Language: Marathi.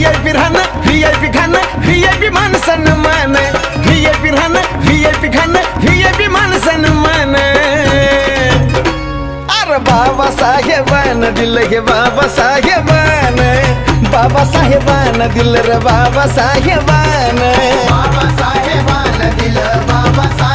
VIP राहणं VIP खाणं VIP मान सन्मान VIP राहणं VIP खाणं VIP मान सन्मान अरे बाबासाहेबान दिलं गे बाबासाहेबान बाबासाहेबान दिलं रे बाबासाहेबान बाबासाहेबान दिलं बाबासाहेबान